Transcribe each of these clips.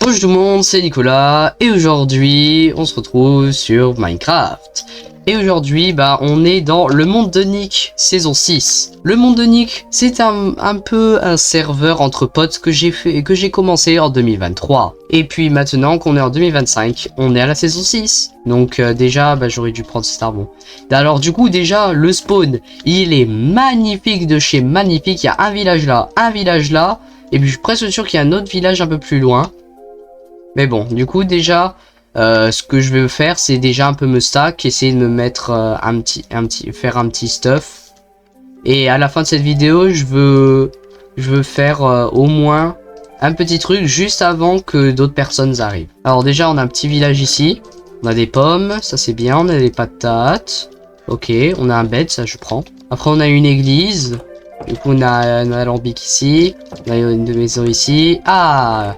Bonjour tout le monde, c'est Nicolas et aujourd'hui on se retrouve sur Minecraft. Et aujourd'hui on est dans le monde de Nick saison 6. Le monde de Nick, c'est un peu un serveur entre potes que j'ai commencé en 2023. Et puis maintenant qu'on est en 2025, on est à la saison 6. Donc déjà j'aurais dû prendre cet arbre. Alors du coup déjà le spawn, il est magnifique de chez magnifique. Il y a un village là, un village là. Et puis je suis presque sûr qu'il y a un autre village un peu plus loin. Mais bon, du coup déjà, ce que je veux faire, c'est déjà un peu me stack, essayer de me mettre faire un petit stuff. Et à la fin de cette vidéo, je veux faire au moins un petit truc juste avant que d'autres personnes arrivent. Alors déjà, on a un petit village ici. On a des pommes, ça c'est bien. On a des patates. Ok, on a un bed, ça je prends. Après, on a une église. Du coup, on a un alambic ici. On a une maison ici. Ah!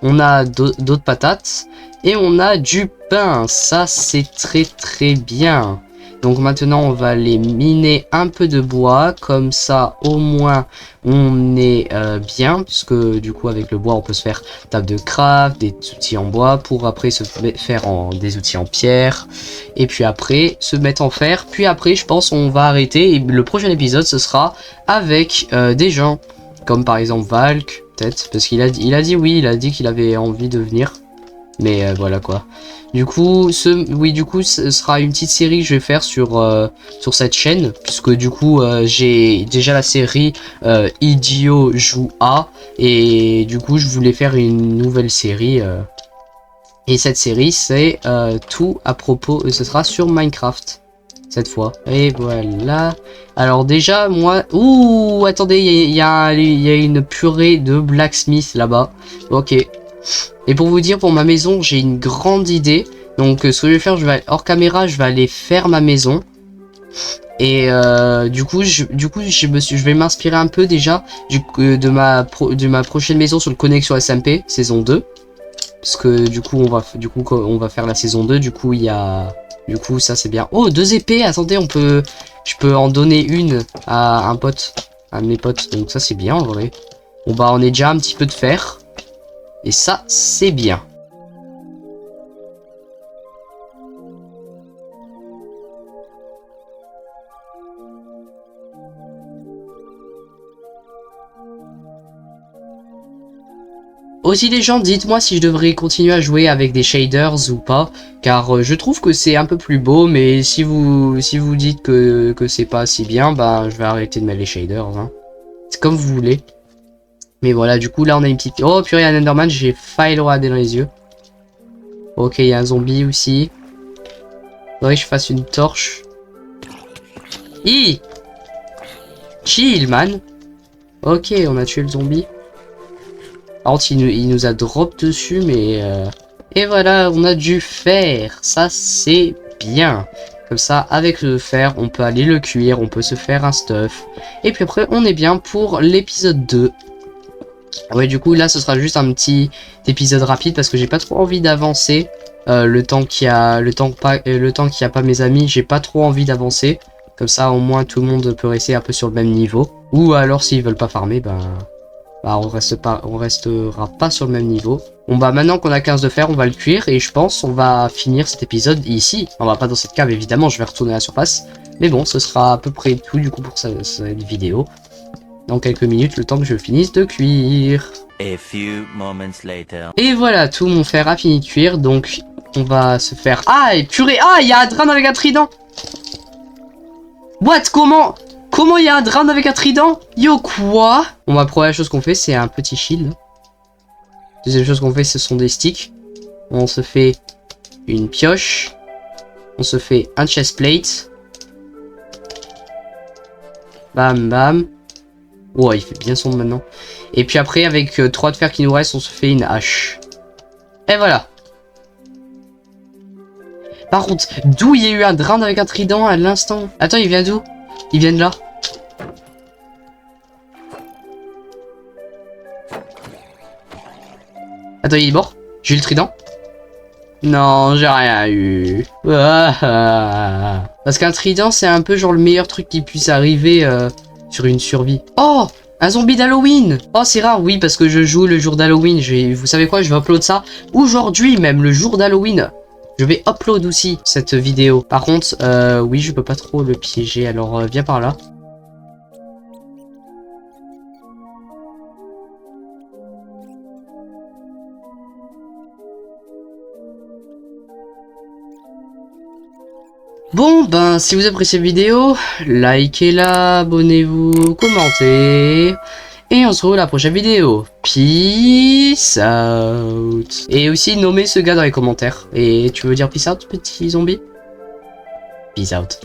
On a d'autres patates et on a du pain, ça c'est très bien. Donc maintenant on va aller miner un peu de bois, comme ça au moins on est bien, puisque du coup avec le bois on peut se faire table de craft, des outils en bois, pour après se faire des outils en pierre, et puis après se mettre en fer, puis après je pense on va arrêter, et le prochain épisode ce sera avec des gens, comme par exemple Valk. Peut-être, parce qu'il a dit oui, il a dit qu'il avait envie de venir. Mais voilà quoi. Du coup, ce sera une petite série que je vais faire sur cette chaîne. Puisque du coup, j'ai déjà la série Idio joue A. Et du coup, je voulais faire une nouvelle série. Et cette série, c'est tout à propos, ce sera sur Minecraft. Cette fois. Et voilà. Alors déjà, moi... Ouh, attendez, il y a une purée de blacksmith là-bas. Ok. Et pour vous dire, pour ma maison, j'ai une grande idée. Donc ce que je vais faire, hors caméra, je vais aller faire ma maison. Et du coup, je vais m'inspirer un peu déjà de ma prochaine maison sur le Connexion SMP, saison 2. Parce que du coup, on va faire la saison 2. Du coup, il y a... Du coup, ça c'est bien. Oh, 2 épées, attendez, je peux en donner une à un pote, à mes potes. Donc ça c'est bien en vrai. Bon on est déjà un petit peu de fer. Et ça, c'est bien. Aussi les gens, dites-moi si je devrais continuer à jouer avec des shaders ou pas, car je trouve que c'est un peu plus beau, mais si vous dites que c'est pas si bien, je vais arrêter de mettre les shaders, hein. C'est comme vous voulez. Mais voilà, du coup là on a une petite... Oh purée, il y a un Enderman, j'ai failli le regarder dans les yeux. Ok, il y a un zombie aussi. Faudrait que je fasse une torche. Chill man. Ok, on a tué le zombie. Par contre, il nous a drop dessus, mais... Et voilà, on a du fer. Ça, c'est bien. Comme ça, avec le fer, on peut aller le cuire, on peut se faire un stuff. Et puis après, on est bien pour l'épisode 2. Ouais, du coup, là, ce sera juste un petit épisode rapide, parce que j'ai pas trop envie d'avancer. Le temps qu'il y a pas mes amis, j'ai pas trop envie d'avancer. Comme ça, au moins, tout le monde peut rester un peu sur le même niveau. Ou alors, s'ils veulent pas farmer, on restera pas sur le même niveau. Bon maintenant qu'on a 15 de fer, on va le cuire et je pense on va finir cet épisode ici. On va pas dans cette cave évidemment, je vais retourner à la surface. Mais bon, ce sera à peu près tout du coup pour cette vidéo. Dans quelques minutes, le temps que je finisse de cuire. A few moments later. Et voilà, tout mon fer a fini de cuire, donc on va se faire... Ah, et purée, ah, il y a un drame avec un trident. What, Comment il y a un drame avec un trident? Yo, quoi? Bon, la première chose qu'on fait, c'est un petit shield. Deuxième chose qu'on fait, ce sont des sticks. On se fait une pioche. On se fait un chestplate. Bam, bam. Oh, il fait bien sombre maintenant. Et puis après, avec 3 de fer qui nous restent, on se fait une hache. Et voilà. Par contre, d'où il y a eu un drame avec un trident à l'instant? Attends, il vient d'où? Il vient de là. Attends, il est mort? J'ai eu le trident? Non, j'ai rien eu. Parce qu'un trident, c'est un peu genre le meilleur truc qui puisse arriver sur une survie. Oh! Un zombie d'Halloween. Oh, c'est rare, oui, parce que je joue le jour d'Halloween. Vous savez quoi, je vais upload ça aujourd'hui, même le jour d'Halloween. Je vais upload aussi cette vidéo. Par contre, oui, je peux pas trop le piéger, alors viens par là. Bon, ben, si vous appréciez la vidéo, likez-la, abonnez-vous, commentez. Et on se retrouve à la prochaine vidéo. Peace out. Et aussi, nommez ce gars dans les commentaires. Et tu veux dire peace out, petit zombie? Peace out.